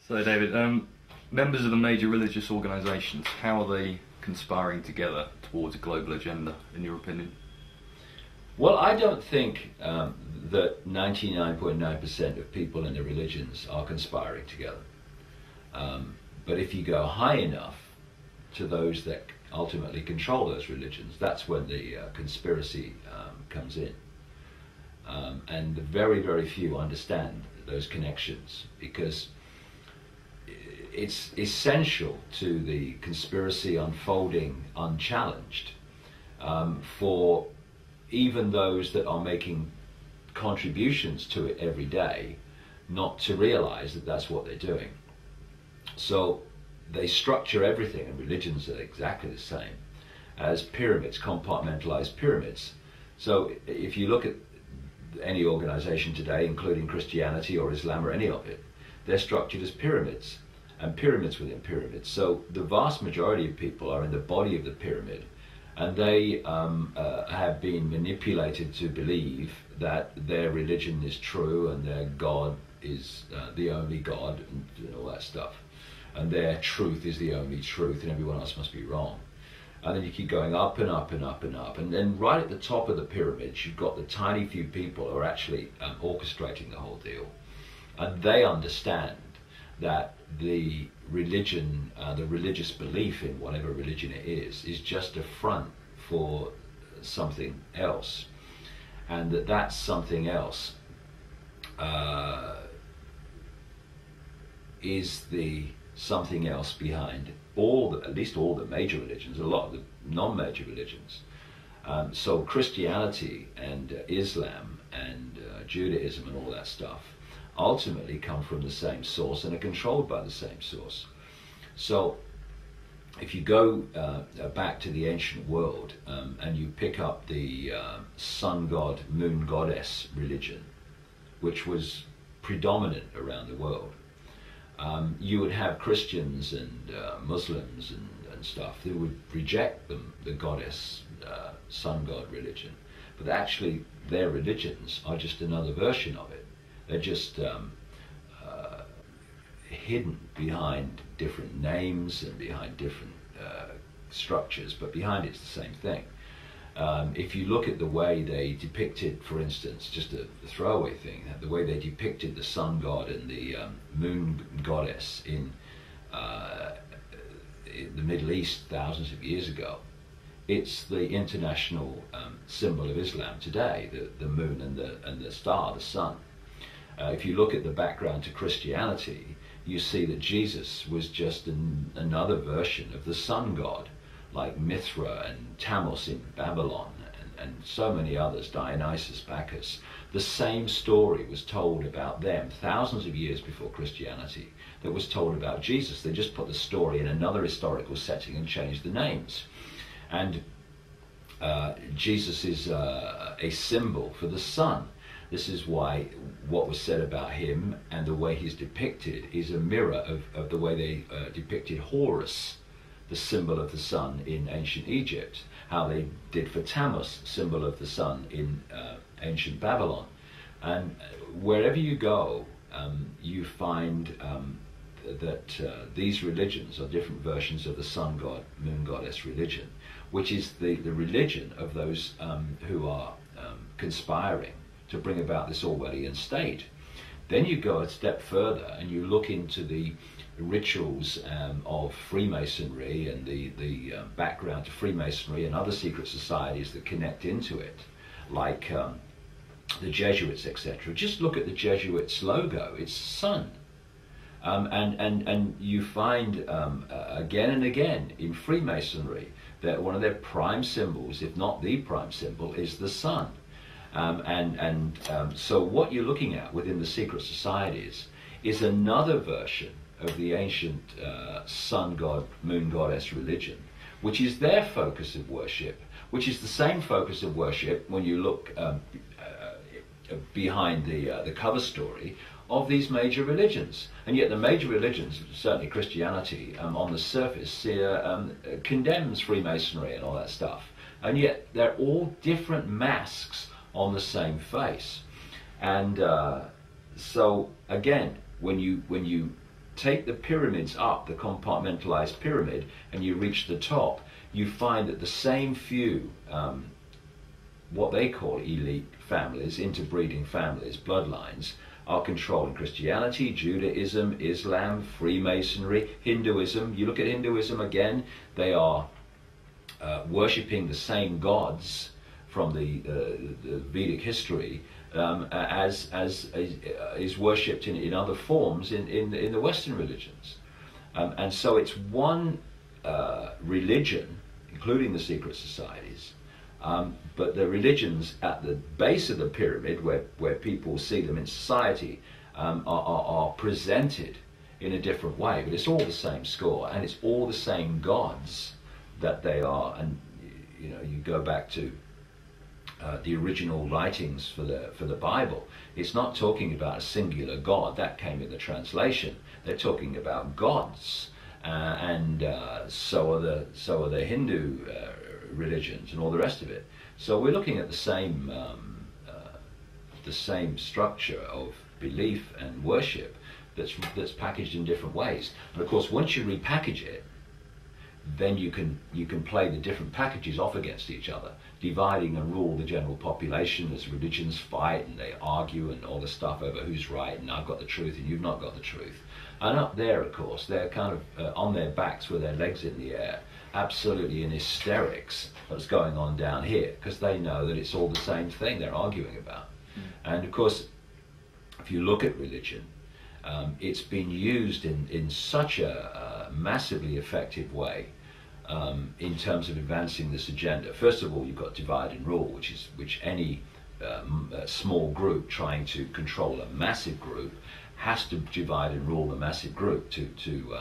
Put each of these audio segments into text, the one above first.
So, David, members of the major religious organisations, how are they conspiring together towards a global agenda, in your opinion? Well, I don't think that 99.9% of people in the religions are conspiring together. But if you go high enough to those that ultimately control those religions, that's when the conspiracy comes in. And very, very few understand those connections, because it's essential to the conspiracy unfolding unchallenged for even those that are making contributions to it every day not to realize that that's what they're doing. So they structure everything, and religions are exactly the same, as pyramids, compartmentalized pyramids. So if you look at any organization today, including Christianity or Islam or any of it, they're structured as pyramids, and pyramids within pyramids. So the vast majority of people are in the body of the pyramid, and they have been manipulated to believe that their religion is true and their God is the only God, and all that stuff. And their truth is the only truth, and everyone else must be wrong. And then you keep going up and up and up and up. And then right at the top of the pyramid, you've got the tiny few people who are actually orchestrating the whole deal. And they understand that the religion, the religious belief in whatever religion it is just a front for something else. And that something else is the something else behind at least all the major religions, a lot of the non-major religions. So Christianity and Islam and Judaism and all that stuff ultimately come from the same source and are controlled by the same source. So if you go back to the ancient world and you pick up the sun god, moon goddess religion, which was predominant around the world, you would have Christians and Muslims and stuff who would reject the goddess, sun god religion. But actually their religions are just another version of it. They're just hidden behind different names and behind different structures, but behind it's the same thing. If you look at the way they depicted, for instance, just a throwaway thing, the way they depicted the sun god and the moon goddess in the Middle East thousands of years ago, it's the international symbol of Islam today, the moon and the star, the sun. If you look at the background to Christianity, you see that Jesus was just another version of the sun god, like Mithra and Tammuz in Babylon and so many others, Dionysus, Bacchus. The same story was told about them thousands of years before Christianity that was told about Jesus. They just put the story in another historical setting and changed the names. And Jesus is a symbol for the sun. This is why what was said about him and the way he's depicted is a mirror of the way they depicted Horus, the symbol of the sun in ancient Egypt, how they did for Tammuz, symbol of the sun in ancient Babylon. And wherever you go, you find that these religions are different versions of the sun god, moon goddess religion, which is the religion of those who are conspiring to bring about this Orwellian state. Then you go a step further and you look into the rituals of Freemasonry and the background to Freemasonry and other secret societies that connect into it, like the Jesuits, etc. Just look at the Jesuits' logo. It's the sun. And you find again and again in Freemasonry that one of their prime symbols, if not the prime symbol, is the sun. So what you're looking at within the secret societies is another version of the ancient sun god, moon goddess religion, which is their focus of worship, which is the same focus of worship when you look behind the cover story of these major religions. And yet the major religions, certainly Christianity, on the surface condemns Freemasonry and all that stuff. And yet they're all different masks on the same face. And so again, when you take the pyramids up, the compartmentalized pyramid, and you reach the top, you find that the same few, what they call elite families, interbreeding families, bloodlines, are controlling Christianity, Judaism, Islam, Freemasonry, Hinduism. You look at Hinduism again, they are worshipping the same gods from the Vedic history as is worshipped in other forms in the Western religions. And so it's one religion, including the secret societies, but the religions at the base of the pyramid, where people see them in society, are presented in a different way. But it's all the same score, and it's all the same gods that they are. And you know, you go back to the original writings for the Bible. It's not talking about a singular God. That came in the translation. They're talking about gods, and so are the Hindu religions and all the rest of it. So we're looking at the same structure of belief and worship that's packaged in different ways. And of course, once you repackage it, then you can play the different packages off against each other, dividing and rule the general population as religions fight and they argue and all this stuff over who's right and I've got the truth and you've not got the truth. And up there, of course, they're kind of on their backs with their legs in the air, absolutely in hysterics what's going on down here, because they know that it's all the same thing they're arguing about. And of course, if you look at religion, it's been used in such a massively effective way in terms of advancing this agenda. First of all, you've got divide and rule, which any small group trying to control a massive group has to divide and rule the massive group to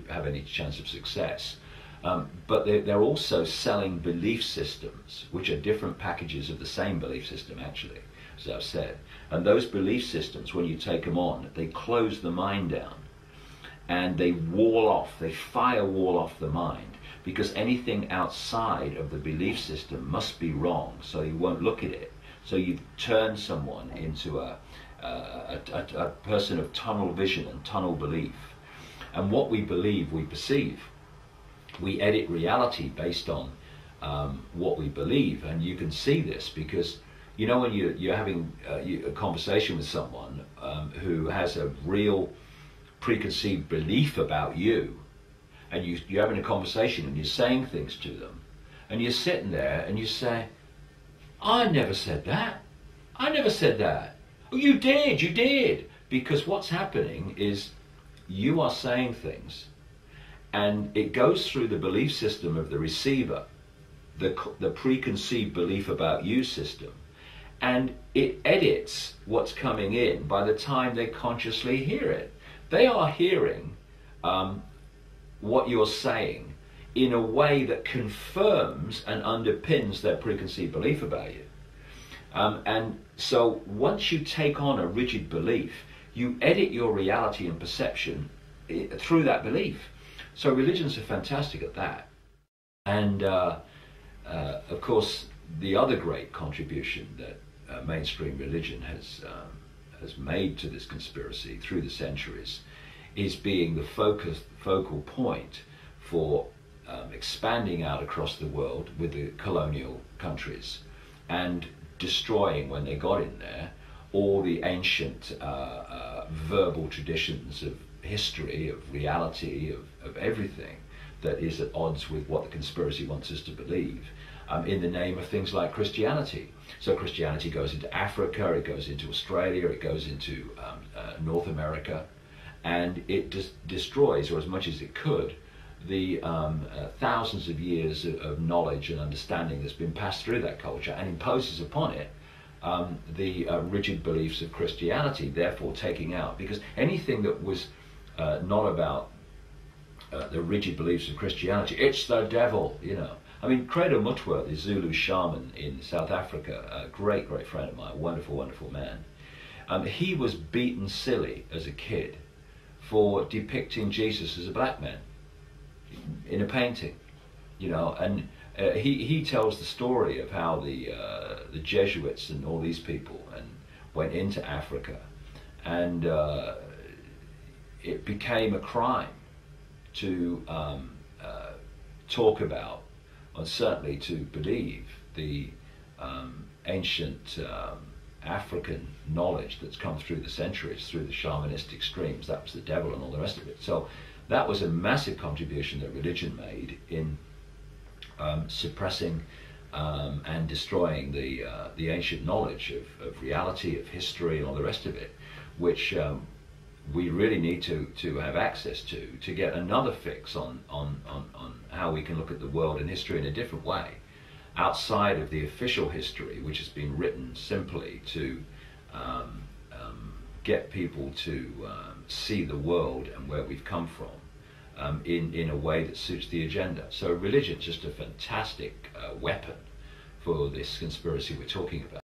have any chance of success. But they're also selling belief systems, which are different packages of the same belief system, actually, as I've said. And those belief systems, when you take them on, they close the mind down and they firewall off the mind, because anything outside of the belief system must be wrong, so you won't look at it. So you turn someone into a person of tunnel vision and tunnel belief. And what we believe, we perceive. We edit reality based on what we believe, and you can see this because, you know, when you're having a conversation with someone who has a real preconceived belief about you, and you're having a conversation and you're saying things to them, and you're sitting there and you say, I never said that. I never said that. Oh, you did. Because what's happening is you are saying things, and it goes through the belief system of the receiver, the preconceived belief about you system, and it edits what's coming in by the time they consciously hear it. They are hearing what you're saying in a way that confirms and underpins their preconceived belief about you. And so once you take on a rigid belief, you edit your reality and perception through that belief. So religions are fantastic at that. And of course, the other great contribution that mainstream religion has made to this conspiracy through the centuries is being the focal point for expanding out across the world with the colonial countries and destroying, when they got in there, all the ancient verbal traditions of history, of reality, of everything that is at odds with what the conspiracy wants us to believe, in the name of things like Christianity. So Christianity goes into Africa, it goes into Australia, it goes into North America, and it destroys, or as much as it could, the thousands of years of knowledge and understanding that's been passed through that culture, and imposes upon it the rigid beliefs of Christianity, therefore taking out, because anything that was not about the rigid beliefs of Christianity, it's the devil, you know. I mean, Credo Mutwa, the Zulu shaman in South Africa, a great, great friend of mine, wonderful, wonderful man, he was beaten silly as a kid for depicting Jesus as a black man in a painting, you know. And he tells the story of how the Jesuits and all these people went into Africa, and it became a crime to talk about, and certainly to believe, the ancient African knowledge that's come through the centuries, through the shamanistic streams. That was the devil and all the rest of it. So that was a massive contribution that religion made in suppressing and destroying the ancient knowledge of reality, of history, and all the rest of it, which we really need to have access to get another fix on how we can look at the world and history in a different way, outside of the official history, which has been written simply to get people to see the world and where we've come from in a way that suits the agenda. So religion's just a fantastic weapon for this conspiracy we're talking about.